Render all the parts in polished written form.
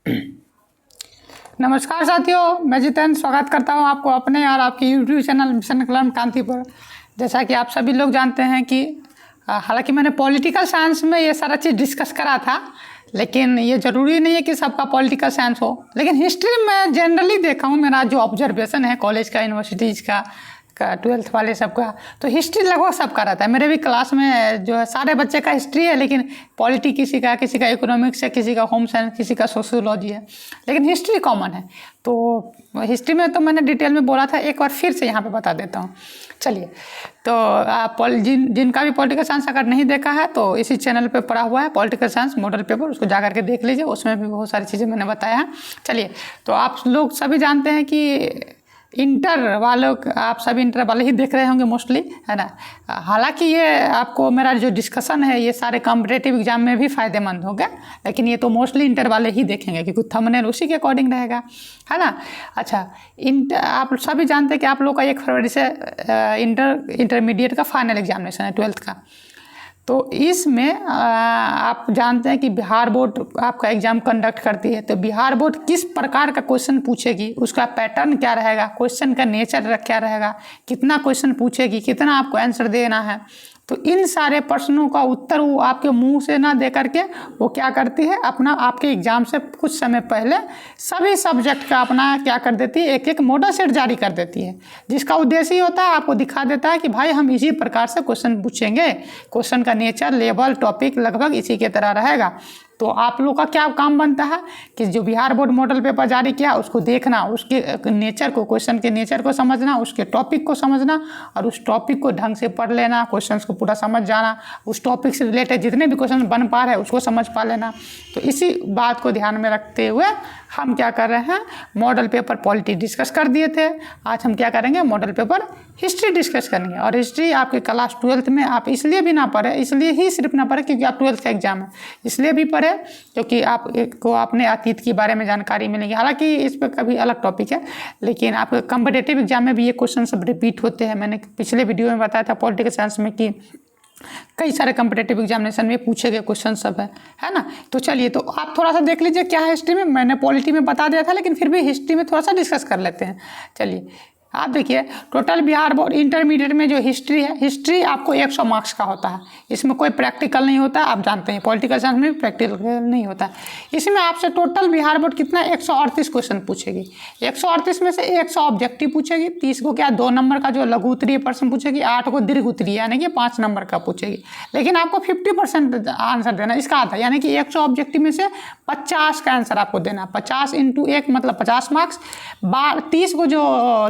नमस्कार साथियों, मैं जितेंद्र स्वागत करता हूं आपको अपने और आपके यूट्यूब चैनल मिशन कलम कांति पर। जैसा कि आप सभी लोग जानते हैं कि हालांकि मैंने पॉलिटिकल साइंस में ये सारा चीज़ डिस्कस करा था, लेकिन ये ज़रूरी नहीं है कि सबका पॉलिटिकल साइंस हो। लेकिन हिस्ट्री में जनरली देखा हूँ, मेरा जो ऑब्जर्वेशन है कॉलेज का, यूनिवर्सिटीज़ का 12th वाले सबका, तो हिस्ट्री लगभग सबका रहता है। मेरे भी क्लास में जो है सारे बच्चे का हिस्ट्री है, लेकिन पॉलिटी किसी का इकोनॉमिक्स है, किसी का होम साइंस, किसी का सोशियोलॉजी है, लेकिन हिस्ट्री कॉमन है। तो हिस्ट्री में तो मैंने डिटेल में बोला था, एक बार फिर से यहाँ पे बता देता हूँ। चलिए, तो आप जिनका भी पॉलिटिकल साइंस अगर नहीं देखा है तो इसी चैनल पे पढ़ा हुआ है पॉलिटिकल साइंस मॉडल पेपर, उसको जा करके देख लीजिए, उसमें भी बहुत सारी चीज़ें मैंने बताया है। चलिए, तो आप लोग सभी जानते हैं कि इंटर वालों, आप सभी इंटर वाले ही देख रहे होंगे मोस्टली, है ना। हालांकि ये आपको मेरा जो डिस्कशन है ये सारे कॉम्पिटिटिव एग्जाम में भी फ़ायदेमंद होगा, लेकिन ये तो मोस्टली इंटर वाले ही देखेंगे क्योंकि थंबनेल उसी के अकॉर्डिंग रहेगा, है ना। अच्छा, आप सभी जानते हैं कि आप लोग का 1 फरवरी से इंटरमीडिएट का फाइनल एग्जामिनेशन है 12th का। तो इसमें आप जानते हैं कि बिहार बोर्ड आपका एग्ज़ाम कंडक्ट करती है। तो बिहार बोर्ड किस प्रकार का क्वेश्चन पूछेगी, उसका पैटर्न क्या रहेगा, क्वेश्चन का नेचर क्या रहेगा, कितना क्वेश्चन पूछेगी, कितना आपको आंसर देना है, तो इन सारे प्रश्नों का उत्तर वो आपके मुंह से ना दे करके वो क्या करती है, अपना आपके एग्ज़ाम से कुछ समय पहले सभी सब्जेक्ट का अपना क्या कर देती है, एक मॉडल सेट जारी कर देती है, जिसका उद्देश्य ही होता है आपको दिखा देता है कि भाई हम इसी प्रकार से क्वेश्चन पूछेंगे, क्वेश्चन का नेचर, लेवल, टॉपिक लगभग इसी के तरह रहेगा। तो आप लोग का क्या काम बनता है कि जो बिहार बोर्ड मॉडल पेपर जारी किया उसको देखना, उसके नेचर को, क्वेश्चन के नेचर को समझना, उसके टॉपिक को समझना और उस टॉपिक को ढंग से पढ़ लेना, क्वेश्चंस को पूरा समझ जाना, उस टॉपिक से रिलेटेड जितने भी क्वेश्चन बन पा रहे हैं उसको समझ पा लेना। तो इसी बात को ध्यान में रखते हुए हम क्या कर रहे हैं, मॉडल पेपर पॉलिटी डिस्कस कर दिए थे। आज हम क्या करेंगे, मॉडल पेपर हिस्ट्री डिस्कस करेंगे। और हिस्ट्री आपके क्लास 12th में आप इसलिए भी ना पढ़े, इसलिए ही सिर्फ ना पढ़े क्योंकि आप 12th का एग्जाम है, इसलिए भी पढ़े क्योंकि आपको अपने अतीत के बारे में जानकारी मिलेगी। हालांकि इस पर कभी अलग टॉपिक है, लेकिन आपके कॉम्पिटिटिव एग्जाम में भी ये क्वेश्चन सब रिपीट होते हैं। मैंने पिछले वीडियो में बताया था पॉलिटिकल साइंस में कि कई सारे कॉम्पिटिटिव एग्जामिनेशन में पूछे गए क्वेश्चन सब है ना। तो चलिए, तो आप थोड़ा सा देख लीजिए क्या है हिस्ट्री में। मैंने पॉलिटी में बता दिया था, लेकिन फिर भी हिस्ट्री में थोड़ा सा डिस्कस कर लेते हैं। चलिए, आप देखिए, टोटल बिहार बोर्ड इंटरमीडिएट में जो हिस्ट्री है, हिस्ट्री आपको 100 मार्क्स का होता है। इसमें कोई प्रैक्टिकल नहीं होता, आप जानते हैं पॉलिटिकल साइंस में भी प्रैक्टिकल नहीं होता। इसमें आपसे टोटल बिहार बोर्ड कितना 138 क्वेश्चन पूछेगी। 138 में से 100 ऑब्जेक्टिव पूछेगी, 30 को क्या 2 नंबर का जो लघु उत्तरीय प्रश्न पूछेगी, 8 को दीर्घ उत्तरीय यानी कि 5 नंबर का पूछेगी। लेकिन आपको 50% आंसर देना इसका आता है, यानी कि 100 ऑब्जेक्टिव में से 50 का आंसर आपको देना। 50 × 1 मतलब 50 मार्क्स। 30 को जो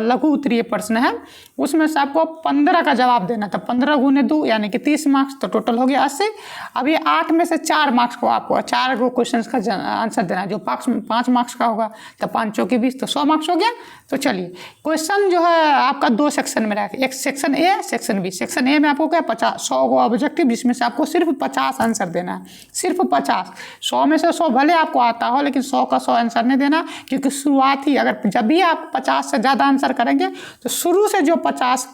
लघु उत्तरीय प्रश्न है उसमें से आपको 15 का जवाब देना था। 15 × 2 यानी कि 30 मार्क्स, तो टोटल हो गया 80। अब ये 8 में से 4 मार्क्स को आपको 4 को क्वेश्चन का आंसर देना है, जो 5 मार्क्स का होगा, तो 5 × 20 तो 100 मार्क्स हो गया। तो चलिए, क्वेश्चन जो है आपका 2 सेक्शन में रहेगा, एक section A, section B. Section A में आपको क्या 100 को ऑब्जेक्टिव, जिसमें से आपको सिर्फ 50 आंसर देना है, सिर्फ 50। 100 में से 100 भले आपको आता हो, लेकिन 100 का 100 आंसर नहीं देना, क्योंकि शुरुआत ही अगर जब भी आप 50 से ज़्यादा आंसर करेंगे तो शुरू से जो 50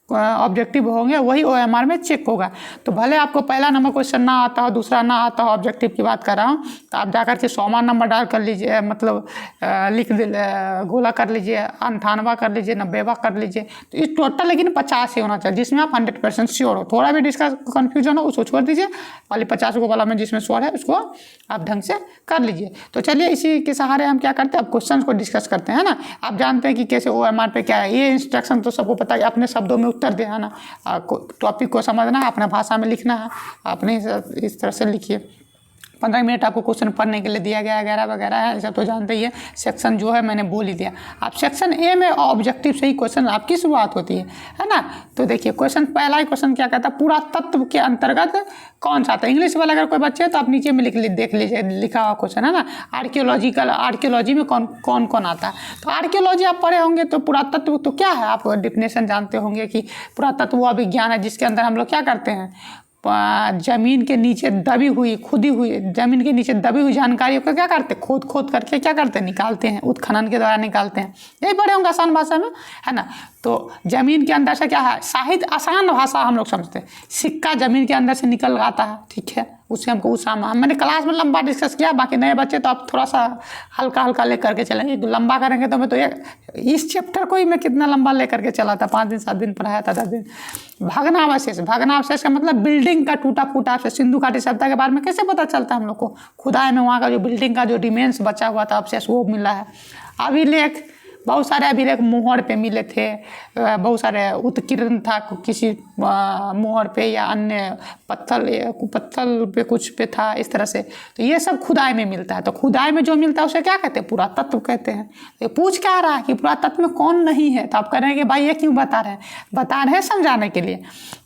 ऑब्जेक्टिव होंगे वही OMR में चेक होगा। तो भले आपको पहला नंबर क्वेश्चन ना आता हो, दूसरा ना आता हो, ऑब्जेक्टिव की बात कर रहा हूँ, तो आप जाकर के 100वां नंबर डाल कर लीजिए, मतलब लिख गोला कर लीजिए, 98वां कर लीजिए, 90वां कर लीजिए। तो इस टोटल लेकिन 50 ही होना चाहिए, जिसमें आप 100% श्योर हो। थोड़ा भी डिस्कस कन्फ्यूजन हो उसको छोड़ दीजिए, वाली 50 को वाला में जिसमें श्योर है उसको आप ढंग से कर लीजिए। तो चलिए, इसी के सहारे हम क्या करते हैं, अब क्वेश्चन को डिस्कस करते हैं ना। आप जानते हैं कि कैसे OMR पे क्या है, ये इंस्ट्रक्शन तो सबको पता है, अपने शब्दों में उत्तर देना ना, टॉपिक को समझना है, अपना भाषा में लिखना है, अपने इस तरह से लिखिए। 15 मिनट आपको क्वेश्चन पढ़ने के लिए दिया गया वगैरह वगैरह है, सब तो जानते ही है। सेक्शन जो है मैंने बोल ही दिया। आप सेक्शन ए में ऑब्जेक्टिव से ही क्वेश्चन आपकी शुरुआत होती है ना। तो देखिए, क्वेश्चन पहला ही क्वेश्चन क्या कहता है, पूरा तत्व के अंतर्गत कौन सा आता है। इंग्लिश वाला अगर कोई बच्चे है तो आप नीचे में देख लीजिए, लिखा हुआ क्वेश्चन है ना। आर्कियोलॉजी में कौन कौन आता है। तो आर्कियोलॉजी आप पढ़े होंगे, तो पुरातत्व तो क्या है, आप डिफिनेशन जानते होंगे कि पुरातत्व वह विज्ञान है जिसके अंदर हम लोग क्या करते हैं, जमीन के नीचे खुदी हुई जमीन के नीचे दबी हुई जानकारियों को क्या करते, खोद करके क्या करते हैं, निकालते हैं, उत्खनन के द्वारा निकालते हैं। यही पढ़े होंगे आसान भाषा में, है ना। तो जमीन के अंदर से क्या है, साहित्य आसान भाषा हम लोग समझते हैं, सिक्का जमीन के अंदर से निकल आता है, ठीक है, उससे हमको उस मैंने क्लास में लंबा डिस्कस किया, बाकी नए बच्चे तो आप थोड़ा सा हल्का हल्का ले करके चलेंगे, लंबा करेंगे तो मैं तो इस चैप्टर को ही मैं कितना लंबा ले करके चला था, 5 दिन 7 दिन पढ़ाया था, 10 दिन। भग्नावशेष, भग्नावशेष का मतलब बिल्डिंग का टूटा फूटा अवशेष। सिंधु घाटी सभ्यता के बारे में कैसे पता चलता है हम लोग को? खुदाई में वहाँ का जो बिल्डिंग का जो रिमेन्स बचा हुआ था अवशेष वो मिला है। अभिलेख, बहुत सारे अभिलेख मोहर पे मिले थे, बहुत सारे उत्कीर्ण था किसी मोहर पे या अन्य पत्थर पे कुछ पे था, इस तरह से। तो ये सब खुदाई में मिलता है। तो खुदाई में जो मिलता है उसे क्या कहते हैं? पुरातत्व कहते हैं। तो पूछ क्या रहा है कि पुरातत्व में कौन नहीं है? तो आप कह रहे हैं कि भाई ये क्यों बता रहे हैं? बता रहे हैं समझाने के लिए।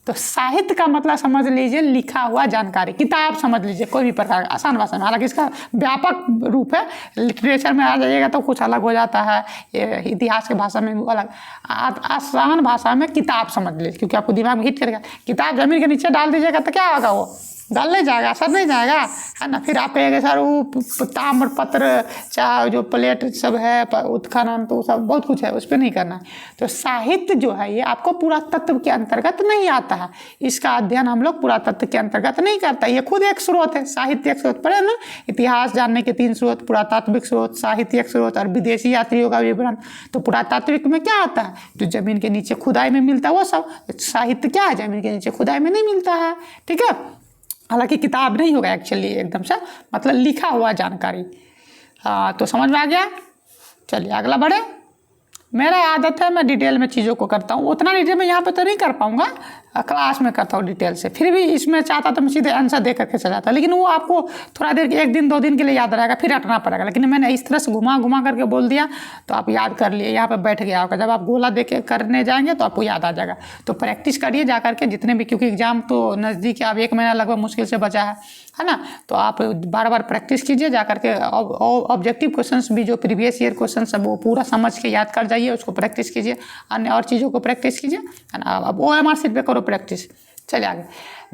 तो साहित्य का मतलब समझ लीजिए लिखा हुआ जानकारी, किताब समझ लीजिए कोई भी प्रकार का, आसान भाषा में। हालांकि इसका व्यापक रूप है, लिटरेचर में आ जाइएगा तो कुछ अलग हो जाता है, इतिहास के भाषा में अलग। आसान भाषा में किताब समझ लीजिए, क्योंकि आपको दिमाग में हिट करेगा। किताब जमीन के नीचे डाल दीजिएगा तो क्या होगा? वो गल नहीं जाएगा, असर नहीं जाएगा, है ना। फिर आप कहेंगे सर वो ताम्र पत्र चाहे जो प्लेट सब है उत्खनन तो सब बहुत कुछ है, उस पर नहीं करना है। तो साहित्य जो है ये आपको पुरातत्व के अंतर्गत नहीं आता है, इसका अध्ययन हम लोग पुरातत्व के अंतर्गत नहीं करता। ये खुद एक स्रोत है, साहित्य एक स्रोत। पढ़े ना, इतिहास जानने के 3 स्रोत, पुरातात्विक स्रोत, साहित्यिक स्रोत और विदेशी यात्रियों का विवरण। तो पुरातात्विक में क्या आता है? जो जमीन के नीचे खुदाई में मिलता है वो सब। साहित्य क्या है? जमीन के नीचे खुदाई में नहीं मिलता है, ठीक है। हालांकि किताब नहीं होगा एक्चुअली एकदम से, मतलब लिखा हुआ जानकारी। तो समझ में आ गया? चलिए अगला बढ़े। मेरा आदत है मैं डिटेल में चीज़ों को करता हूँ, उतना डिटेल में यहाँ पे तो नहीं कर पाऊँगा, क्लास में करता हूँ डिटेल से। फिर भी इसमें चाहता तो मैं सीधे आंसर दे करके चला जाता, लेकिन वो आपको थोड़ा देर 1 दिन 2 दिन के लिए याद रहेगा, फिर हटना पड़ेगा। लेकिन मैंने इस तरह से घुमा घुमा करके बोल दिया तो आप याद कर लिए, यहाँ पे बैठ गया होगा। जब आप गोला दे के करने जाएंगे तो आपको याद आ जाएगा। तो प्रैक्टिस करिए जा करके जितने भी, क्योंकि एग्जाम तो नज़दीक है, अब 1 महीना लगभग मुश्किल से बचा है ना। तो आप बार बार प्रैक्टिस कीजिए जा करके। ऑब्जेक्टिव क्वेश्चंस भी जो प्रीवियस ईयर क्वेश्चन सब वो पूरा समझ के याद कर जाइए, उसको प्रैक्टिस कीजिए, अन्य और चीज़ों को प्रैक्टिस कीजिए, है ना। अब OMR शीट पे करो प्रैक्टिस। चलिए आगे।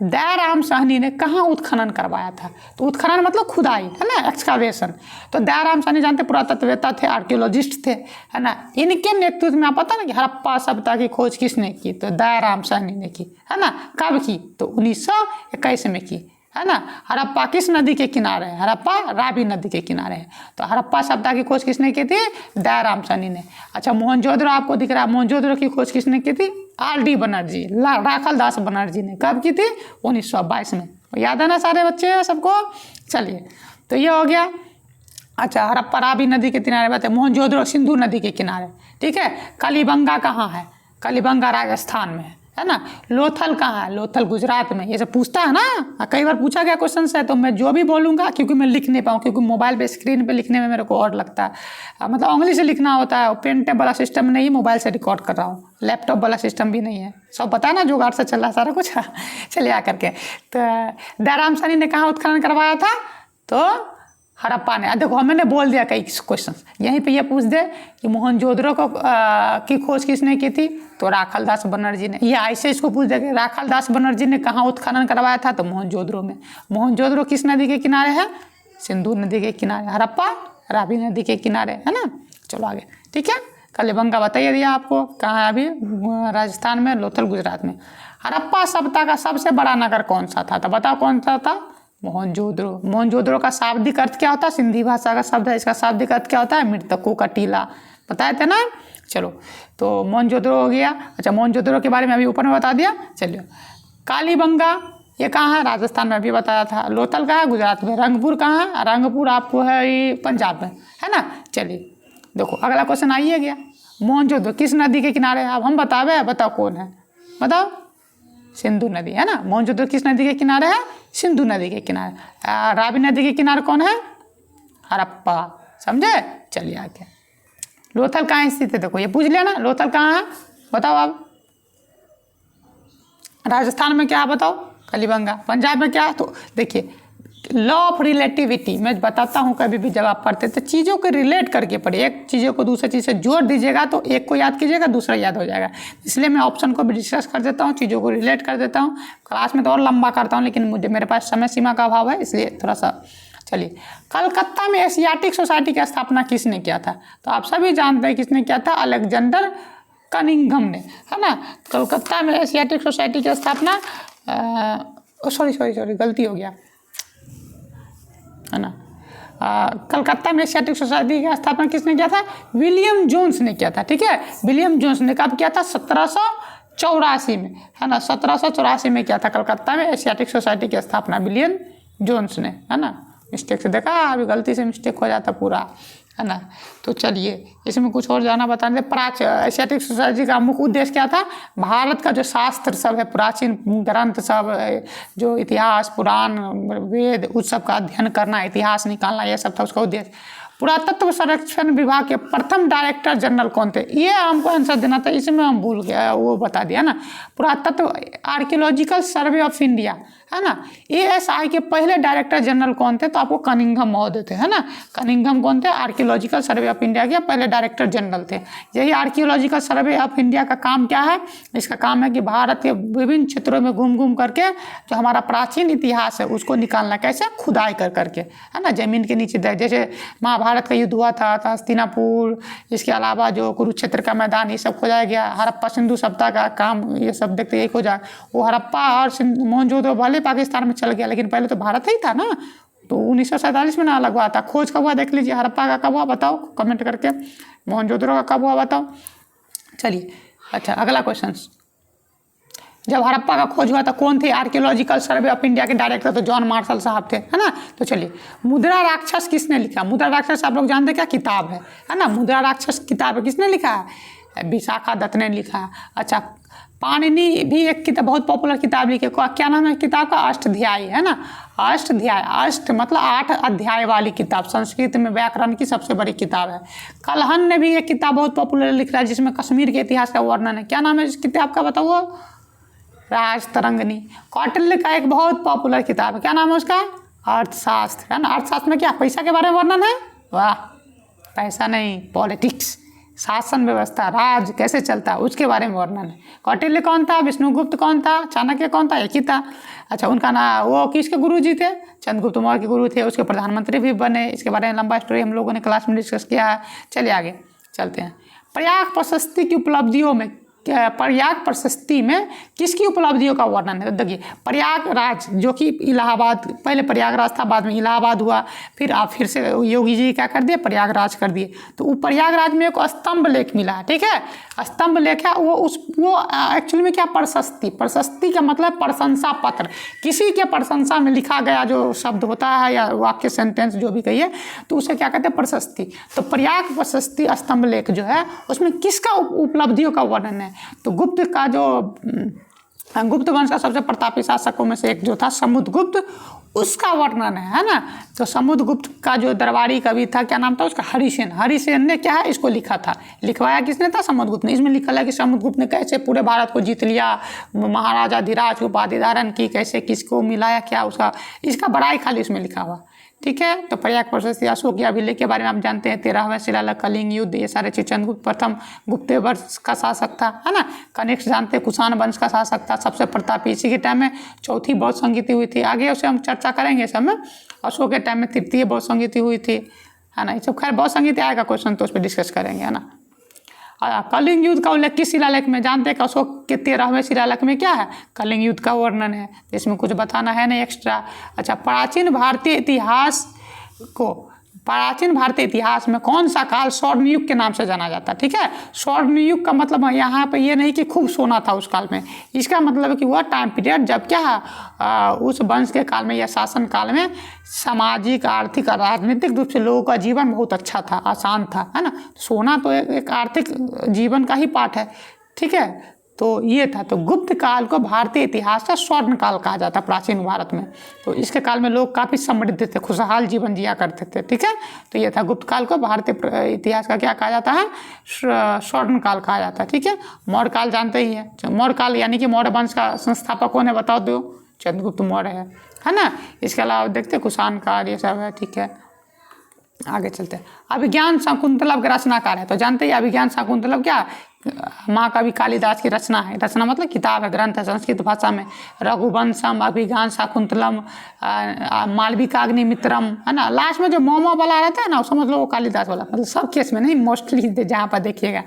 दयाराम साहनी ने कहाँ उत्खनन करवाया था? तो उत्खनन मतलब खुदाई, है ना, एक्सकावेशन। तो दयाराम साहनी जानते पुरातत्ववेत्ता थे, आर्कियोलॉजिस्ट थे, है ना। इनके नेतृत्व में आप पता ना कि हड़प्पा सभ्यता की खोज किसने की? तो दयाराम साहनी ने की, है ना। कब की? तो 1921 में की, है ना। हड़प्पा किस नदी के किनारे है? हड़प्पा रावी नदी के किनारे है। तो हड़प्पा सभ्यता की खोज किसने की थी? दयाराम साहनी ने। अच्छा, मोहनजोदड़ो आपको दिख रहा है, मोहनजोदड़ो की खोज किसने की थी? RD बनर्जी, राखल दास बनर्जी ने। कब की थी? 1922 में। याद है ना सारे बच्चे सबको? चलिए, तो ये हो गया। अच्छा, हड़प्पा रावी नदी के किनारे बात है, मोहनजोदड़ो सिंधु नदी के किनारे, ठीक है। कालीबंगा कहाँ है? कालीबंगा राजस्थान में है ना। लोथल कहाँ है? लोथल गुजरात में। ये सब पूछता है ना, कई बार पूछा गया क्वेश्चन है। तो मैं जो भी बोलूँगा, क्योंकि मैं लिख नहीं पाऊँ, क्योंकि मोबाइल पे स्क्रीन पे लिखने में मेरे को और लगता है, मतलब उंगली से लिखना होता है। पेन टेप वाला सिस्टम नहीं है, मोबाइल से रिकॉर्ड कर रहा हूँ, लैपटॉप वाला सिस्टम भी नहीं है। सब पता है ना, जुगाड़ से चल रहा सारा कुछ। चलिए आकर के, तो दयाराम साहनी ने कहाँ उत्खनन करवाया था? तो हड़प्पा ने। देखो मैंने बोल दिया कई क्वेश्चन, यहीं पे ये पूछ दे कि मोहनजोदड़ो को की खोज किसने की थी? तो राखल दास बनर्जी ने। ये ऐसे इसको पूछ दे कि राखल दास बनर्जी ने कहाँ उत्खनन करवाया था? तो मोहनजोदड़ो में। मोहनजोदड़ो किस नदी के किनारे है? सिंधु नदी के किनारे। हड़प्पा रावी नदी के किनारे, है ना। चलो आगे, ठीक है। कालीबंगा बताइए दिया आपको, कहाँ है अभी? राजस्थान में, लोथल गुजरात में। हड़प्पा सभ्यता का सबसे बड़ा नगर कौन सा था? तो बताओ कौन सा था? मोहनजोदड़ो। मोहनजोदड़ो का शाब्दिक अर्थ क्या होता है? सिंधी भाषा का शब्द है, इसका शाब्दिक अर्थ क्या होता है? मृतकों का टीला। बताए थे ना। चलो, तो मोहनजोदड़ो हो गया। अच्छा, मोहनजोदड़ो के बारे में अभी ऊपर में बता दिया। चलिए, कालीबंगा ये कहाँ है? राजस्थान में अभी बताया था। लोथल कहाँ है? गुजरात में। रंगपुर कहाँ है? रंगपुर आपको है ये पंजाब में, है ना। चलिए देखो अगला क्वेश्चन आइए गया। मोहनजोदड़ो किस नदी के किनारे है? अब हम बतावे, बताओ कौन है? बताओ। सिंधु नदी, है ना। मोहनजोदड़ो किस नदी के किनारे है? सिंधु नदी के किनारे। रावी नदी के किनारे कौन है? हड़प्पा। समझे? चलिए आगे। लोथल कहाँ स्थित है? देखो ये पूछ लिया ना, लोथल कहाँ है? बताओ आप। राजस्थान में क्या है बताओ? कालीबंगा। पंजाब में क्या है? तो देखिए, लॉ ऑफ रिलेटिविटी मैं बताता हूँ, कभी भी जब आप पढ़ते तो चीज़ों को रिलेट करके पढ़िए। एक चीज़ों को दूसरी चीज़ से जोड़ दीजिएगा तो एक को याद कीजिएगा, दूसरा याद हो जाएगा। इसलिए मैं ऑप्शन को भी डिस्कस कर देता हूँ, चीज़ों को रिलेट कर देता हूँ। क्लास में तो और लंबा करता हूँ, लेकिन मेरे पास समय सीमा का अभाव है, इसलिए थोड़ा सा। चलिए, कलकत्ता में एशियाटिक सोसाइटी की स्थापना किसने किया था? तो आप सभी जानते हैं किसने किया था? अलेक्जेंडर कनिंघम ने, है ना। कलकत्ता में एशियाटिक सोसाइटी की स्थापना, सॉरी गलती हो गया, है ना। कलकत्ता में एशियाटिक सोसाइटी की स्थापना किसने किया था? विलियम जोन्स ने किया था, ठीक है। विलियम जोन्स ने कब किया था? 1784 में, है ना। 1784 में किया था कलकत्ता में एशियाटिक सोसाइटी की स्थापना विलियम जोन्स ने, है ना। मिस्टेक से देखा, अभी गलती से मिस्टेक हो जाता पूरा, है ना। तो चलिए इसमें कुछ और जाना बताने एशियाटिक सोसाइटी का मुख्य उद्देश्य क्या था? भारत का जो शास्त्र सब है, प्राचीन ग्रंथ सब, जो इतिहास, पुराण, वेद, उस सब का अध्ययन करना, इतिहास निकालना, ये सब था उसका उद्देश्य। पुरातत्व संरक्षण विभाग के प्रथम डायरेक्टर जनरल कौन थे? ये हमको आंसर देना था, इसमें हम भूल गए, वो बता दिया ना। पुरातत्व आर्कियोलॉजिकल सर्वे ऑफ इंडिया, है ना। ASI के पहले डायरेक्टर जनरल कौन थे? तो आपको कनिंघम महोदय थे, है ना। कनिंघम कौन थे? आर्कियोलॉजिकल सर्वे ऑफ इंडिया के पहले डायरेक्टर जनरल थे। यही आर्कियोलॉजिकल सर्वे ऑफ इंडिया का काम क्या है? इसका काम है कि भारत के विभिन्न क्षेत्रों में घूम घूम करके जो हमारा प्राचीन इतिहास है उसको निकालना, कैसे? खुदाई कर करके, है ना। जमीन के नीचे, जैसे महाभारत का युद्ध हुआ था, हस्तिनापुर, इसके अलावा जो कुरुक्षेत्र का मैदान, ये सब खोजा गया। हड़प्पा सिंधु सभ्यता का काम, ये सब देखते यही खोजा। वो हड़प्पा और मोहनजोदड़ो भले पाकिस्तान में चल गया, लेकिन पहले तो भारत ही था ना। तो 1947 में ना अलग हुआ था। खोज कब हुआ देख लीजिए। हड़प्पा का कब हुआ बताओ कमेंट करके। मोहनजोदड़ो का कब हुआ बताओ। चलिए अच्छा, अगला क्वेश्चन। जब हड़प्पा का खोज हुआ था कौन थे आर्कियोलॉजिकल सर्वे ऑफ इंडिया के डायरेक्टर? तो जॉन मार्शल साहब थे, है ना। तो चलिए, मुद्रा राक्षस किसने लिखा? मुद्रा राक्षस आप लोग जानते क्या किताब है ना। मुद्रा राक्षस किताब है, किसने लिखा है? विशाखा दत्त ने लिखा है। अच्छा, पाणिनि भी एक किताब, बहुत पॉपुलर किताब लिखे, क्या नाम है किताब का? अष्टाध्यायी, है ना। अष्टाध्याय, अष्ट मतलब 8 अध्याय वाली किताब, संस्कृत में व्याकरण की सबसे बड़ी किताब है। कलहन ने भी एक किताब बहुत पॉपुलर लिख रहा है जिसमें कश्मीर के इतिहास का वर्णन है। क्या नाम है इस किताब का बताओ? राजतरंगिणी। कौटिल्य का एक बहुत पॉपुलर किताब है, क्या नाम है उसका? अर्थशास्त्र, है ना। अर्थशास्त्र में क्या पैसा के बारे में वर्णन है? वाह, पैसा नहीं, पॉलिटिक्स, शासन व्यवस्था, राज कैसे चलता है उसके बारे में वर्णन है। कौटिल्य कौन था? विष्णुगुप्त कौन था? चाणक्य कौन था? एक ही था। अच्छा, उनका नाम, वो किसके गुरु जी थे? चंद्रगुप्त मौर्य के गुरु थे। उसके प्रधानमंत्री भी बने। इसके बारे में लंबा स्टोरी हम लोगों ने क्लास में डिस्कस किया है। चलिए आगे चलते हैं। प्रयाग प्रशस्ति की उपलब्धियों में, प्रयाग प्रशस्ति में किसकी उपलब्धियों का वर्णन है? देखिए, प्रयागराज जो कि इलाहाबाद, पहले प्रयागराज था, बाद में इलाहाबाद हुआ, फिर से योगी जी क्या कर दिए? प्रयागराज कर दिए। तो वो प्रयागराज में एक स्तंभ लेख मिला है, ठीक है। स्तंभ लेख है वो एक्चुअली में क्या? प्रशस्ति। प्रशस्ति का मतलब प्रशंसा पत्र, किसी के प्रशंसा में लिखा गया जो शब्द होता है या वाक्य, सेंटेंस जो भी कहिए, तो उसे क्या कहते हैं? प्रशस्ति। तो प्रयाग प्रशस्ति स्तंभ लेख जो है उसमें किसका उपलब्धियों का वर्णन है? तो गुप्त का जो गुप्त वंश का सबसे प्रतापी शासकों में से एक जो था समुद्रगुप्त, उसका वर्णन है ना। तो समुद्रगुप्त का जो दरबारी कवि था, क्या नाम था उसका? हरिसेन। हरिसेन ने क्या है? इसको लिखा था। लिखवाया किसने था? समुद्रगुप्त ने। इसमें लिखा है कि समुद्रगुप्त ने कैसे पूरे भारत को जीत लिया, महाराजा धीराज उपाधि धारण की, कैसे किसको मिलाया, क्या उसका, इसका बड़ाई खाली इसमें लिखा हुआ, ठीक है। तो प्रयाग प्रशस्ति, अशोक या अभिलेख के बारे में आप जानते हैं। 13वां शिलालेख, कलिंग युद्ध, ये सारे चीज। चंद्रगुप्त प्रथम गुप्त वंश का शासक था, है ना। कनिष्क जानते हैं, कुषाण वंश का शासक था, सबसे प्रतापी। इसी के टाइम में चौथी बौद्ध संगीति हुई थी, आगे उसे हम चर्चा करेंगे सब में। अशोक के टाइम में तृतीय बौद्ध संगीति हुई थी, है ना। ये सब खैर बौद्ध संगीति आएगा क्वेश्चन तो उस पर डिस्कस करेंगे, है ना। कलिंग युद्ध का उल्लेख किस शिलालेख में? जानते हैं कि अशोक के 13वें शिलालेख में क्या है? कलिंग युद्ध का वर्णन है। इसमें कुछ बताना है नहीं एक्स्ट्रा। अच्छा, प्राचीन भारतीय इतिहास में कौन सा काल स्वर्ण युग के नाम से जाना जाता है? ठीक है। स्वर्ण युग का मतलब यहाँ पे ये नहीं कि खूब सोना था उस काल में, इसका मतलब है कि वह टाइम पीरियड जब क्या उस वंश के काल में या शासन काल में सामाजिक, आर्थिक और राजनीतिक रूप से लोगों का जीवन बहुत अच्छा था, आसान था, है ना। सोना तो एक आर्थिक जीवन का ही पार्ट है, ठीक है। तो ये था। तो गुप्त काल को भारतीय इतिहास का स्वर्ण काल कहा जाता है प्राचीन भारत में। तो इसके काल में लोग काफ़ी समृद्ध थे, खुशहाल जीवन जिया करते थे, ठीक है। तो ये था, गुप्त काल को भारतीय इतिहास का क्या कहा जाता है? स्वर्ण काल कहा जाता है, ठीक है। मौर्य काल जानते ही है। मौर्य काल यानी कि मौर्य वंश का संस्थापक कौन है बताओ दो? चंद्रगुप्त मौर्य है ना। इसके अलावा देखते कुषाण काल, ये सब है, ठीक है। आगे चलते हैं। अभिज्ञान शाकुंतलम के रचनाकार है, तो जानते ही अभिज्ञान शाकुंतलम क्या? महाकवि कालिदास की रचना है। रचना मतलब किताब है, ग्रंथ है संस्कृत भाषा में। रघुवंशम, अभिज्ञान शाकुंतलम, मालविकाग्निमित्रम, है ना। लास्ट में जो मोमो वाला रहता है ना, वो समझ लो वो कालिदास वाला, मतलब सब केस में नहीं, मोस्टली जहाँ पर देखिएगा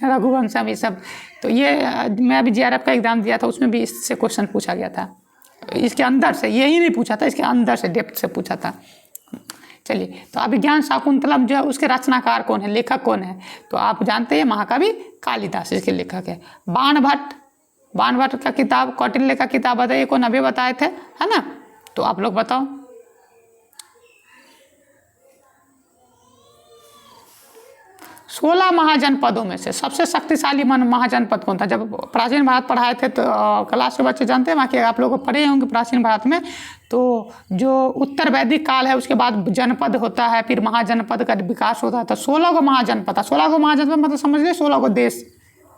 रघुवंशम, ये सब। तो ये मैं अभी JRF का एग्जाम दिया था, उसमें भी इससे क्वेश्चन पूछा गया था। इसके अंदर से, यही नहीं पूछा था, इसके अंदर से डेप्थ से पूछा था। चलिए, तो अभिज्ञान शाकुंतलम जो है उसके रचनाकार कौन है, लेखक कौन है? तो आप जानते हैं महाकवि कालिदास इसके लेखक है। बाणभट्ट का किताब, कौटिल्य का किताब बताइए कौन, अभी बताए थे, है ना? तो आप लोग बताओ। सोलह महाजनपदों में से सबसे शक्तिशाली महाजनपद कौन था? जब प्राचीन भारत पढ़ाए थे तो क्लास के बच्चे जानते हैं, बाकी आप लोग पढ़े होंगे प्राचीन भारत में, तो जो उत्तर वैदिक काल है उसके बाद जनपद होता है, फिर महाजनपद का विकास होता है। तो 16 को महाजनपद था। 16 को महाजनपद मतलब समझ लीजिए 16 को देश,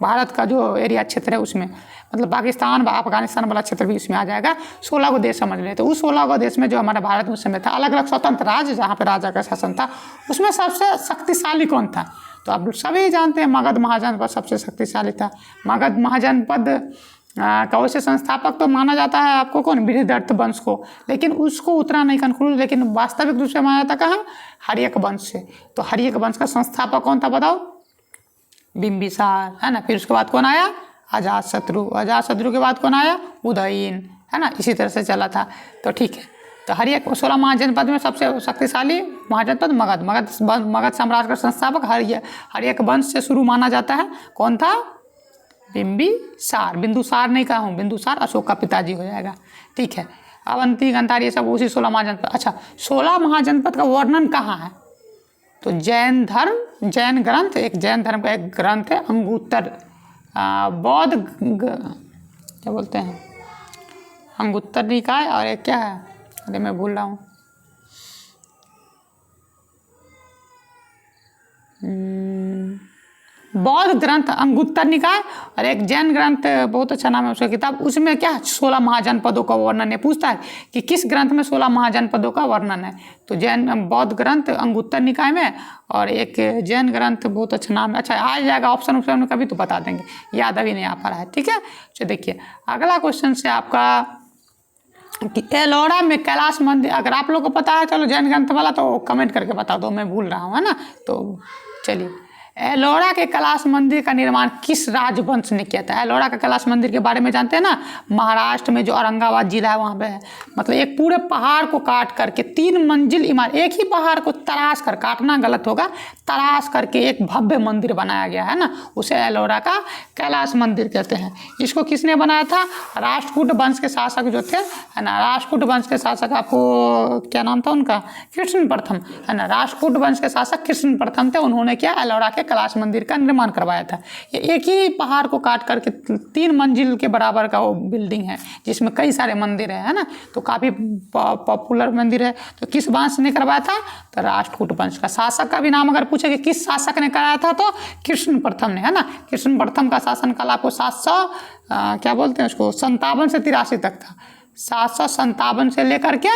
भारत का जो एरिया क्षेत्र है उसमें, मतलब पाकिस्तान अफगानिस्तान वाला क्षेत्र भी उसमें आ जाएगा। 16 को देश समझ लें। तो उस 16 को देश में जो हमारे भारत में उस समय था, अलग अलग स्वतंत्र राज्य जहाँ पे राजा का शासन था, उसमें सबसे शक्तिशाली कौन था? तो आप सभी जानते हैं मगध महाजनपद सबसे शक्तिशाली था। मगध महाजनपद का वैसे संस्थापक तो माना जाता है आपको कौन, बृहदरथ वंश को, लेकिन उसको उतना नहीं कंक्लूड, लेकिन वास्तविक रूप से माना जाता कहाँ, हर्यक वंश से। तो हर्यक वंश का संस्थापक कौन था बताओ? बिंबिसार, है ना। फिर उसके बाद कौन आया? अजातशत्रु। अजातशत्रु के बाद कौन आया? उदयन, है ना। इसी तरह से चला था। तो ठीक है, तो हर्यक 16 महाजनपद में सबसे शक्तिशाली महाजनपद मगध साम्राज्य का संस्थापक हर्यक वंश से शुरू माना जाता है। कौन था? बिंबिसार। बिंदुसार नहीं कहा हूँ, बिंदुसार अशोक का पिताजी हो जाएगा। ठीक है, अवंती गांधार ये सब उसी 16 महाजनपद। अच्छा, 16 महाजनपद का वर्णन कहाँ है? तो जैन धर्म, जैन ग्रंथ, एक जैन धर्म का एक ग्रंथ है अंगुत्तर, बौद्ध क्या बोलते हैं, अंगुत्तर निकाय, और एक क्या है, अरे मैं भूल रहा हूँ, बौद्ध ग्रंथ अंगुत्तर निकाय, और एक जैन ग्रंथ बहुत अच्छा नाम है उसका किताब, उसमें क्या 16 महाजनपदों का वर्णन है। पूछता है कि किस ग्रंथ में 16 महाजनपदों का वर्णन है? तो जैन बौद्ध ग्रंथ अंगुत्तर निकाय में, और एक जैन ग्रंथ बहुत अच्छा नाम है। अच्छा, आ जाएगा ऑप्शन में कभी तो बता देंगे, याद अभी नहीं आ पा रहा है। ठीक है, चलिए देखिए अगला क्वेश्चन से आपका कि एलोरा में कैलाश मंदिर, अगर आप लोग को पता है चलो जैन ग्रंथ वाला तो कमेंट करके बता दो, मैं भूल रहा हूँ, है ना। तो चलिए, एलोरा के कैलाश मंदिर का निर्माण किस राजवंश ने किया था? एलोरा का कैलाश मंदिर के बारे में जानते हैं ना, महाराष्ट्र में जो औरंगाबाद जिला है वहाँ पे है। मतलब एक पूरे पहाड़ को काट करके 3 मंजिल इमारत, एक ही पहाड़ को तराश कर, काटना गलत होगा, तराश करके एक भव्य मंदिर बनाया गया है ना, उसे एलोरा का कैलाश मंदिर कहते हैं। इसको किसने बनाया था? राष्ट्रकूट वंश के शासक जो थे, है ना, राष्ट्रकूट वंश के शासक, आपको क्या नाम था उनका? कृष्ण प्रथम, है ना। राष्ट्रकूट वंश के शासक कृष्ण प्रथम थे, उन्होंने क्या एलोरा के कैलाश मंदिर का निर्माण करवाया था। ये एक ही पहाड़ को काट करके 3 मंजिल के बराबर का वो बिल्डिंग है जिसमें कई सारे मंदिर है ना, तो काफ़ी पॉपुलर मंदिर है। तो किस वंश ने करवाया था? तो राष्ट्रकूट वंश का। शासक का भी नाम अगर पूछे कि किस शासक ने कराया था, तो कृष्ण प्रथम ने, है ना। कृष्ण प्रथम का शासनकाल आपको 700 क्या बोलते हैं उसको, 57 से 83 तक था। 757 से लेकर के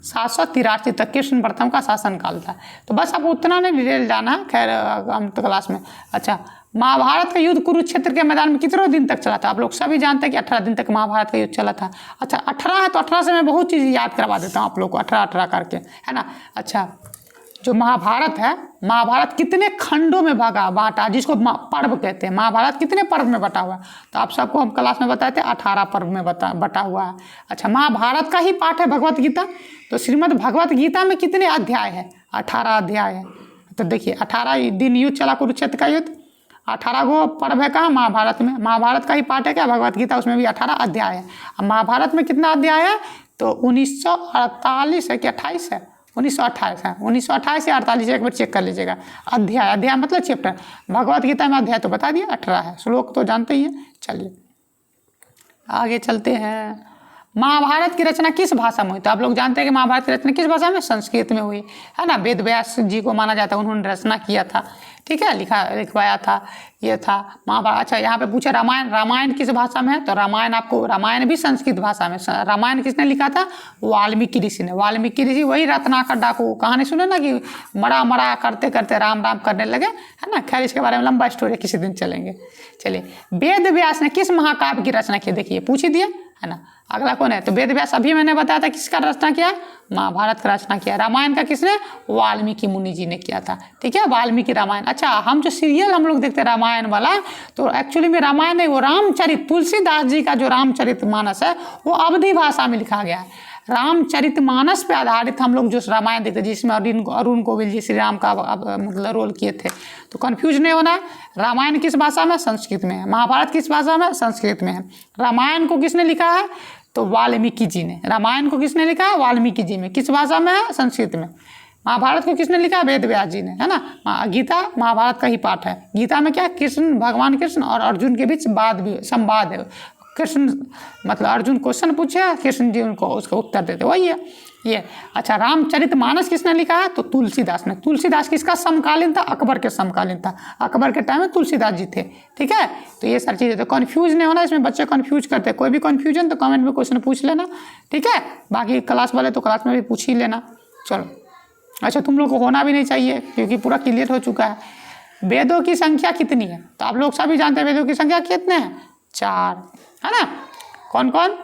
783 तक कृष्ण प्रथम का शासनकाल था। तो बस आपको उतना नहीं डिटेल जाना है, खैर हम तो क्लास में। अच्छा, महाभारत का युद्ध कुरुक्षेत्र के मैदान में कितने दिन तक चला था? आप लोग सभी जानते हैं कि 18 दिन तक महाभारत का युद्ध चला था। अच्छा, 18 है तो 18 से मैं बहुत चीज़ याद करवा देता हूँ आप लोग को, 18 करके, है ना। अच्छा, जो महाभारत है, महाभारत कितने खंडों में बांटा, जिसको पर्व कहते हैं। महाभारत कितने पर्व में बटा हुआ है? तो आप सबको हम क्लास में बताए थे 18 पर्व में बटा हुआ है। अच्छा, महाभारत का ही पाठ है भगवत गीता, तो श्रीमद् भगवत गीता में कितने अध्याय है? 18 अध्याय है। तो देखिए 18 दिन युद्ध चला कुरुक्षेत्र का युद्ध, 18 गो पर्व है कहाँ? महाभारत में। महाभारत का ही पाठ है क्या भगवत गीता, उसमें भी 18 अध्याय है। अब महाभारत में कितना अध्याय है? तो 1948 है कि 28 है? 1928 है, 1928 या 48, एक बार चेक कर लीजिएगा। अध्याय मतलब चैप्टर, भगवत गीता में अध्याय तो बता दिया 18 है, श्लोक तो जानते ही हैं। चलिए आगे चलते हैं। महाभारत की रचना किस भाषा में हुई? तो आप लोग जानते हैं कि महाभारत की रचना किस भाषा में? संस्कृत में हुई, है ना। वेद व्यास जी को माना जाता है, उन्होंने रचना किया था, ठीक है, लिखवाया था, ये था महाभारत। अच्छा, यहाँ पे पूछा रामायण किस भाषा में है? तो रामायण भी संस्कृत भाषा में। रामायण किसने लिखा था? वाल्मीकि ऋषि ने। वाल्मीकि ऋषि वही रत्नाकर डाकू कहानी सुने ना, कि मरा करते करते राम राम करने लगे, है ना। खैर इसके बारे में लंबा स्टोरी, किसी दिन चलेंगे। चलिए, वेद व्यास ने किस महाकाव्य की रचना की? देखिए पूछ ही दिया, है ना। अगला कौन है? तो वेद व्यास अभी मैंने बताया था किसका रचना किया? महाभारत का रचना किया। रामायण का किसने? वाल्मीकि मुनि जी ने किया था, ठीक है, वाल्मीकि रामायण। अच्छा, हम जो सीरियल हम लोग देखते हैं रामायण वाला, तो एक्चुअली में रामायण नहीं, वो रामचरित, तुलसीदास जी का जो रामचरित मानस है वो अवधी भाषा में लिखा गया है। रामचरितमानस पे आधारित हम लोग जो रामायण देखते हैं, जिसमें अरुण गोविल जी श्री राम का मतलब रोल किए थे। तो कन्फ्यूज नहीं होना है। रामायण किस भाषा में? संस्कृत में है। महाभारत किस भाषा में? संस्कृत में है। रामायण को किसने लिखा है? तो वाल्मीकि जी ने। रामायण को किसने लिखा है? वाल्मीकि जी में। किस भाषा में है? संस्कृत में। महाभारत को किसने लिखा? वेद व्यास जी ने, है ना। गीता महाभारत का ही पाठ है। गीता में क्या? कृष्ण, भगवान कृष्ण और अर्जुन के बीच संवाद है। कृष्ण मतलब अर्जुन क्वेश्चन पूछे, कृष्ण जी उनको उसका उत्तर देते, वही है ये। अच्छा, रामचरितमानस किसने लिखा है? तो तुलसीदास ने। तुलसीदास किसका समकालीन था? अकबर के समकालीन था। अकबर के टाइम में तुलसीदास जी थे। ठीक है, तो ये सारी चीज़ें। तो कन्फ्यूज नहीं होना, इसमें बच्चे कन्फ्यूज करते हैं। कोई भी कन्फ्यूजन तो कमेंट में क्वेश्चन पूछ लेना, ठीक है। बाकी क्लास वाले तो क्लास में भी पूछ ही लेना। चलो, अच्छा, तुम लोग को होना भी नहीं चाहिए क्योंकि पूरा क्लियर हो चुका है। वेदों की संख्या कितनी है? तो आप लोग सभी जानते हैं वेदों की संख्या कितने हैं? 4, है ना। कौन कौन?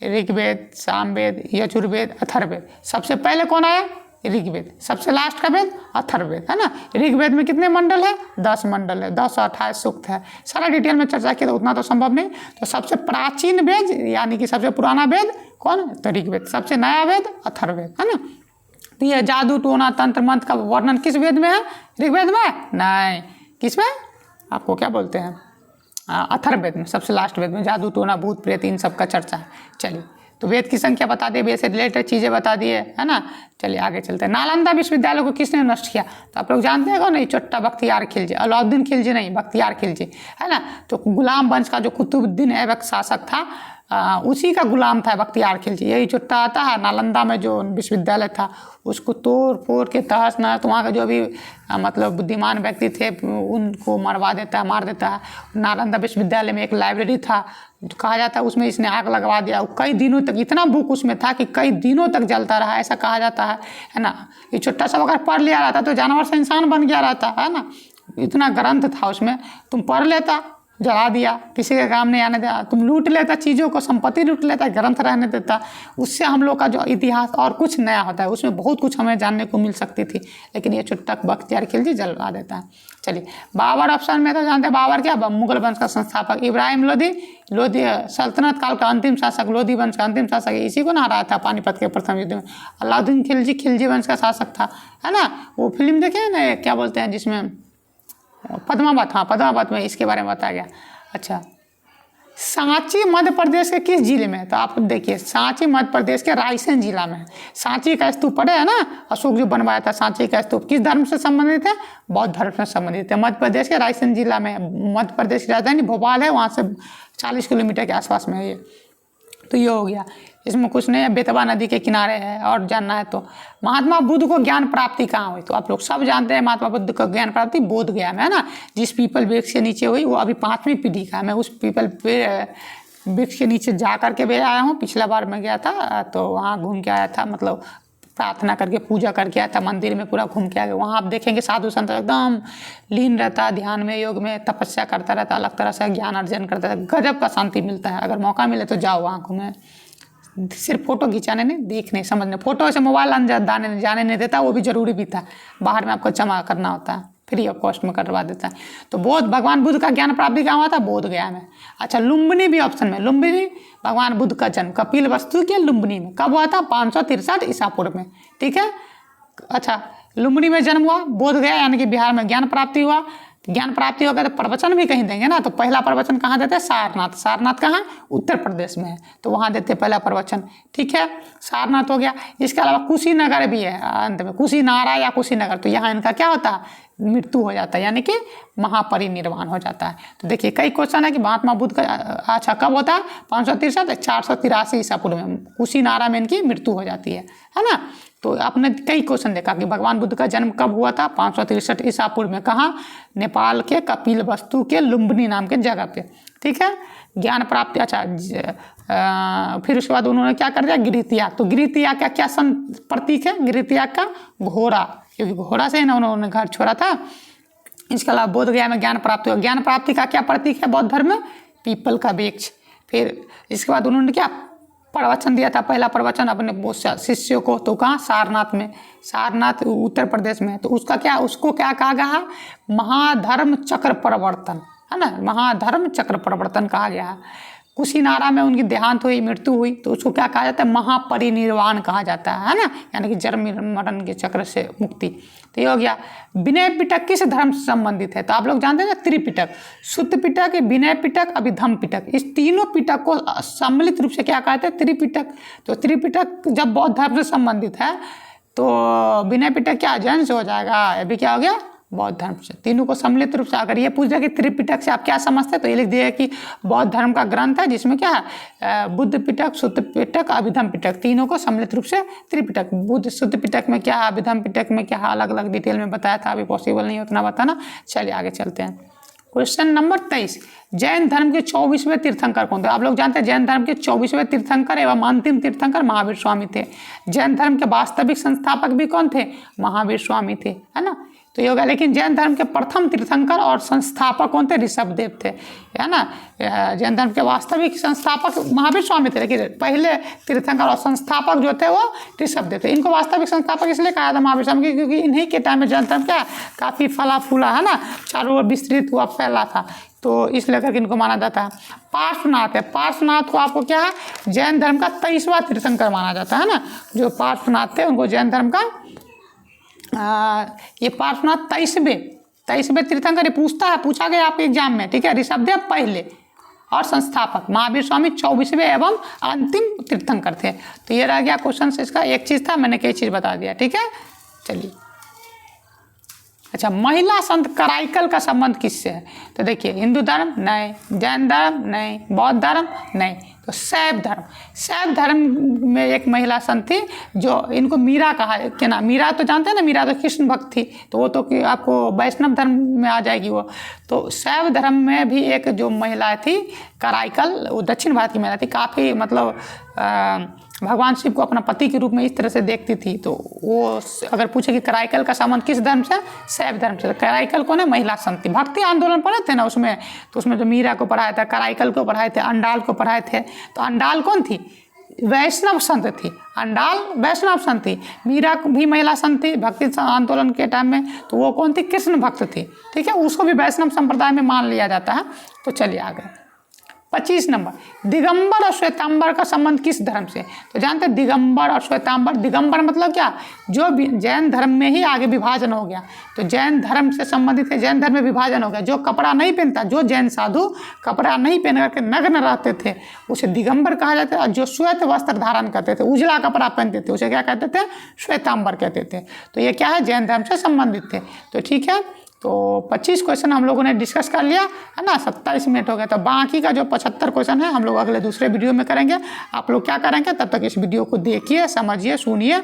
ऋग्वेद, सामवेद, यजुर्वेद, अथर्ववेद। सबसे पहले कौन आया? ऋग्वेद। सबसे लास्ट का वेद अथर्ववेद, है ना। ऋग्वेद में कितने मंडल है? 10 मंडल है, 10 और 28 सूक्त है। सारा डिटेल में चर्चा किया तो उतना तो संभव नहीं। तो सबसे प्राचीन वेद यानी कि सबसे पुराना वेद कौन? तो ऋग्वेद। सबसे नया वेद अथर्ववेद, है ना। तो ये जादू टोना तंत्र मंत्र का वर्णन किस वेद में है? ऋग्वेद में नहीं। किस में? आपको क्या बोलते हैं? अथर्ववेद में। सबसे लास्ट वेद में जादू टोना भूत प्रेत इन सब का चर्चा है। चलिए, तो वेद की संख्या बता दिए, वेद से रिलेटेड चीज़ें बता दिए, है ना। चलिए आगे चलते हैं। नालंदा विश्वविद्यालय को किसने नष्ट किया? तो आप लोग जानते हैं कौन? नहीं, चोट्टा बख्तियार खिलजी। अलाउद्दीन खिलजी नहीं, बख्तियार खिलजी, है ना। तो गुलाम वंश का जो कुतुबुद्दीन ऐबक शासक था, उसी का गुलाम था बख्तियार खिलजी। यही चोट्टा आता है। नालंदा में जो विश्वविद्यालय था उसको तोड़ फोड़ के तहस नहस, तो वहाँ का जो भी मतलब बुद्धिमान व्यक्ति थे उनको मार देता है। नालंदा विश्वविद्यालय में एक लाइब्रेरी था, कहा जाता है उसमें इसने आग लगवा दिया। कई दिनों तक इतना बुक उसमें था कि कई दिनों तक जलता रहा, ऐसा कहा जाता है ना। ये छोटा सा अगर पढ़ लिया रहता तो जानवर से इंसान बन गया रहता, है ना। इतना ग्रंथ था उसमें, तुम पढ़ लेता, जला दिया, किसी के काम नहीं आने दिया, तुम लूट लेता चीज़ों को, संपत्ति लूट लेता, ग्रंथ रहने देता। उससे हम लोग का जो इतिहास और कुछ नया होता है, उसमें बहुत कुछ हमें जानने को मिल सकती थी। लेकिन ये चोट्टा बख्तियार खिलजी जलवा देता है। चलिए, बाबर ऑप्शन में तो जानते हैं बाबर क्या? मुगल वंश का संस्थापक। इब्राहिम लोधी सल्तनत काल का अंतिम शासक, लोधी वंश का अंतिम शासक, इसी को ना हराया था पानीपत के प्रथम युद्ध में। अलाउद्दीन खिलजी वंश का शासक था, है ना। वो फिल्म देखे ना, क्या बोलते हैं जिसमें पद्मावत, हाँ पद्मावत में इसके बारे में बताया गया। अच्छा, सांची मध्य प्रदेश के किस जिले में है? तो आप देखिए, सांची मध्य प्रदेश के रायसेन जिला में है। सांची का स्तूप पड़े है ना, अशोक जो बनवाया था सांची का स्तूप, किस धर्म से संबंधित है? बौद्ध धर्म से संबंधित है। मध्य प्रदेश के रायसेन जिला में। मध्य प्रदेश की राजधानी भोपाल है, वहाँ से 40 किलोमीटर के आसपास में है ये। तो ये हो गया, इसमें कुछ नहीं है। बेतवा नदी के किनारे है। और जानना है तो महात्मा बुद्ध को ज्ञान प्राप्ति कहाँ हुई? तो आप लोग सब जानते हैं महात्मा बुद्ध को ज्ञान प्राप्ति बोध गया में, है ना। जिस पीपल वृक्ष के नीचे हुई वो अभी 5वीं पीढ़ी का है। मैं उस पीपल वृक्ष के नीचे जा करके भी आया हूँ। पिछला बार मैं गया था तो वहाँ घूम के आया था, मतलब प्रार्थना करके पूजा करके आया था, मंदिर में पूरा घूम के आ गया। वहाँ आप देखेंगे साधु संत एकदम लीन रहता है, ध्यान में योग में तपस्या करता रहता है, अलग तरह से ज्ञान अर्जन करता है। गजब का शांति मिलता है। अगर मौका मिले तो जाओ वहाँ घूमें। सिर्फ फोटो खिंचाने नहीं, देखने समझने। फोटो से मोबाइल जाने नहीं देता, वो भी जरूरी भी था। बाहर में आपको जमा करना होता है, फ्री ऑफ कॉस्ट में करवा देता है। तो भगवान बुद्ध का ज्ञान प्राप्ति कहाँ हुआ था? बोध गया में। अच्छा, लुम्बिनी भी ऑप्शन में। लुम्बिनी भगवान बुद्ध का जन्म कपिल वस्तु के लुम्बिनी में कब हुआ था? 563 ईसा पूर्व में। ठीक है। अच्छा, लुम्बिनी में जन्म हुआ, बोध गया यानी कि बिहार में ज्ञान प्राप्ति हुआ। ज्ञान प्राप्ति होगा तो प्रवचन भी कहीं देंगे ना। तो पहला प्रवचन कहाँ देते हैं? सारनाथ। सारनाथ कहाँ? उत्तर प्रदेश में है, तो वहाँ देते हैं पहला प्रवचन। ठीक है, सारनाथ हो गया। इसके अलावा कुशीनगर भी है अंत में, कुशीनारा या कुशीनगर। तो यहाँ इनका क्या होता है? मृत्यु हो जाता है, यानी कि महापरिनिर्वाण हो जाता है। तो देखिए, कई क्वेश्चन है कि महात्मा बुद्ध का अच्छा कब होता है? 563 483 ईसा पूर्व में कुशीनारा में इनकी मृत्यु हो जाती है ना। तो आपने कई क्वेश्चन देखा कि भगवान बुद्ध का जन्म कब हुआ था? 563 ईसा पूर्व में। कहाँ? नेपाल के कपिल वस्तु के लुम्बिनी नाम के जगह पे। ठीक है, ज्ञान प्राप्ति। अच्छा, फिर उसके बाद उन्होंने क्या कर दिया? गृह त्याग। तो गृह त्याग का क्या प्रतीक है? गृह त्याग का घोड़ा, क्योंकि घोड़ा से ना उन्होंने घर छोड़ा था। इसके अलावा बोध गया में ज्ञान प्राप्ति हुआ। ज्ञान प्राप्ति का क्या प्रतीक है बौद्ध धर्म में? पीपल का वृक्ष। फिर इसके बाद उन्होंने क्या प्रवचन दिया था? पहला प्रवचन अपने शिष्यों को। तो कहाँ? सारनाथ में। सारनाथ उत्तर प्रदेश में। तो उसको क्या कहा गया? महाधर्म चक्र प्रवर्तन, है ना। महाधर्म चक्र प्रवर्तन कहा गया है। कुशीनारा में उनकी देहांत हुई, मृत्यु हुई, तो उसको क्या कहा जाता है, महापरिनिर्वाण कहा जाता है ना, यानी कि जन्म मरण के चक्र से मुक्ति। तो ये हो गया। विनय पिटक किस धर्म से संबंधित है, तो आप लोग जानते हैं ना, त्रिपिटक, शुद्ध पिटक, विनय पिटक, अभिधम पिटक, इस तीनों पिटक को सम्मिलित रूप से क्या कहते हैं, त्रिपिटक। तो त्रिपिटक जब बौद्ध धर्म से संबंधित है तो विनय पिटक क्या जैन से हो जाएगा, अभी क्या हो गया, बौद्ध धर्म से। तीनों को सम्मिलित रूप से अगर ये पूछ जाए कि त्रिपिटक से आप क्या समझते हैं, तो ये लिख दिए कि बौद्ध धर्म का ग्रंथ है जिसमें क्या है, बुद्ध पिटक, शुद्ध पिटक, अभिधम पिटक, तीनों को सम्मिलित रूप से त्रिपिटक। बुद्ध शुद्ध पिटक में क्या है, अभिधम पिटक में क्या है, अलग अलग डिटेल में बताया था, अभी पॉसिबल नहीं उतना बताना। चलिए आगे चलते हैं। क्वेश्चन नंबर 23, जैन धर्म के 24वें तीर्थंकर कौन थे। आप लोग जानते हैं जैन धर्म के 24वें तीर्थंकर एवं अंतिम तीर्थंकर महावीर स्वामी थे। जैन धर्म के वास्तविक संस्थापक भी कौन थे, महावीर स्वामी थे, है ना। तो ये होगा। लेकिन जैन धर्म के प्रथम तीर्थंकर और संस्थापक कौन थे, ऋषभदेव थे, है ना। जैन धर्म के वास्तविक संस्थापक महावीर स्वामी थे, लेकिन पहले तीर्थंकर और संस्थापक जो थे वो ऋषभदेव थे। इनको वास्तविक संस्थापक इसलिए कहा था महावीर स्वामी, क्योंकि इन्हीं के टाइम में जैन धर्म क्या काफ़ी फला फूला, है ना, चारों ओर विस्तृत हुआ, फैला था, तो इसलिए करके इनको माना जाता है। पार्श्वनाथ है, पार्श्वनाथ को आपको क्या है, जैन धर्म का 23वां तीर्थंकर माना जाता है ना। जो पार्श्वनाथ थे उनको जैन धर्म का ये पार्श्वनाथ 23वें तीर्थंकर, ये पूछा गया आपके एग्जाम में, ठीक है। ऋषभदेव पहले और संस्थापक, महावीर स्वामी 24वें एवं अंतिम तीर्थंकर थे। तो ये रह गया क्वेश्चन से, इसका एक चीज़ था, मैंने कई चीज़ बता दिया, ठीक है। चलिए अच्छा, महिला संत कराइकल का संबंध किससे है, तो देखिए हिंदू धर्म नहीं, जैन धर्म नहीं, बौद्ध धर्म नहीं, तो शैव धर्म। शैव धर्म में एक महिला संत थी जो इनको मीरा कहा है, क्या ना, मीरा तो जानते हैं ना, मीरा तो कृष्ण भक्त थी, तो वो तो कि आपको वैष्णव धर्म में आ जाएगी वो। तो शैव धर्म में भी एक जो महिला थी कराइकल, वो दक्षिण भारत की महिला थी, काफ़ी मतलब भगवान शिव को अपना पति के रूप में इस तरह से देखती थी। तो वो अगर पूछे कि कराइकल का संबंध किस धर्म से, शैव धर्म से। तो कराइकल को ना महिला संत थी, भक्ति आंदोलन पढ़े थे ना उसमें, तो उसमें जो मीरा को पढ़ाया था, कराइकल को पढ़ाए थे, अंडाल को पढ़ाए थे। तो अंडाल कौन थी, वैष्णव संत थी, अंडाल वैष्णव संत थी। मीरा भी महिला संत थी भक्ति आंदोलन के टाइम में, तो वो कौन थी, कृष्ण भक्त थी, ठीक है, उसको भी वैष्णव संप्रदाय में मान लिया जाता है। तो चलिए आगे 25 नंबर, दिगंबर और श्वेतांबर का संबंध किस धर्म से। तो जानते हैं दिगंबर और श्वेतांबर, दिगंबर मतलब क्या, जो जैन धर्म में ही आगे विभाजन हो गया, तो जैन धर्म से संबंधित है, जैन धर्म में विभाजन हो गया। जो कपड़ा नहीं पहनता, जो जैन साधु कपड़ा नहीं पहन करके नग्न रहते थे उसे दिगंबर कहा जाता है, और जो श्वेत वस्त्र धारण करते थे, उजला कपड़ा पहनते थे, उसे क्या कहते थे, श्वेतांबर कहते थे। तो ये क्या है, जैन धर्म से संबंधित थे। तो ठीक है, तो 25 क्वेश्चन हम लोगों ने डिस्कस कर लिया, है ना, 27 मिनट हो गया। तो बाकी का जो 75 क्वेश्चन है हम लोग अगले दूसरे वीडियो में करेंगे। आप लोग क्या करेंगे, तब तक इस वीडियो को देखिए, समझिए, सुनिए,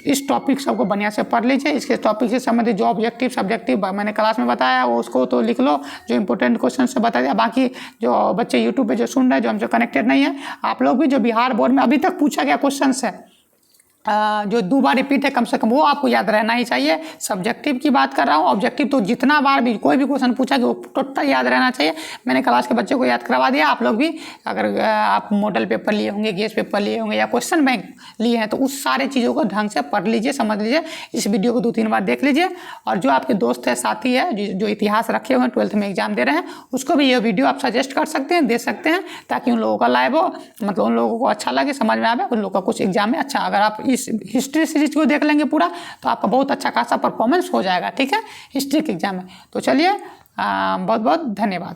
इस टॉपिक सबको बढ़िया से पढ़ लीजिए। इसके टॉपिक से संबंधित जो ऑब्जेक्टिव सब्जेक्टिव मैंने क्लास में बताया वो उसको तो लिख लो, जो इंपॉर्टेंट क्वेश्चन से बता दिया। बाकी जो बच्चे यूट्यूब पर जो सुन रहे हैं, जो हमसे कनेक्टेड नहीं है, आप लोग भी जो बिहार बोर्ड में अभी तक पूछा गया क्वेश्चन है, जो 2 बार रिपीट है कम से कम, वो आपको याद रहना ही चाहिए। सब्जेक्टिव की बात कर रहा हूँ, ऑब्जेक्टिव तो जितना बार भी कोई भी क्वेश्चन पूछा कि वो टोटल याद रहना चाहिए। मैंने क्लास के बच्चों को याद करवा दिया। आप लोग भी अगर आप मॉडल पेपर लिए होंगे, गेस्ट पेपर लिए होंगे या क्वेश्चन बैंक लिए हैं, तो उस सारे चीज़ों को ढंग से पढ़ लीजिए, समझ लीजिए। इस वीडियो को 2-3 बार देख लीजिए। और जो आपके दोस्त है, साथी है, जो इतिहास रखे हुए हैं, 12th में एग्जाम दे रहे हैं, उसको भी ये वीडियो आप सजेस्ट कर सकते हैं, दे सकते हैं, ताकि उन लोगों का लाइव हो, मतलब उन लोगों को अच्छा लगे, समझ में आवे, उन लोगों का कुछ एग्जाम में अच्छा। अगर आप इस हिस्ट्री सीरीज को देख लेंगे पूरा, तो आपका बहुत अच्छा खासा परफॉर्मेंस हो जाएगा, ठीक है, हिस्ट्री के एग्जाम में। तो चलिए, बहुत बहुत धन्यवाद।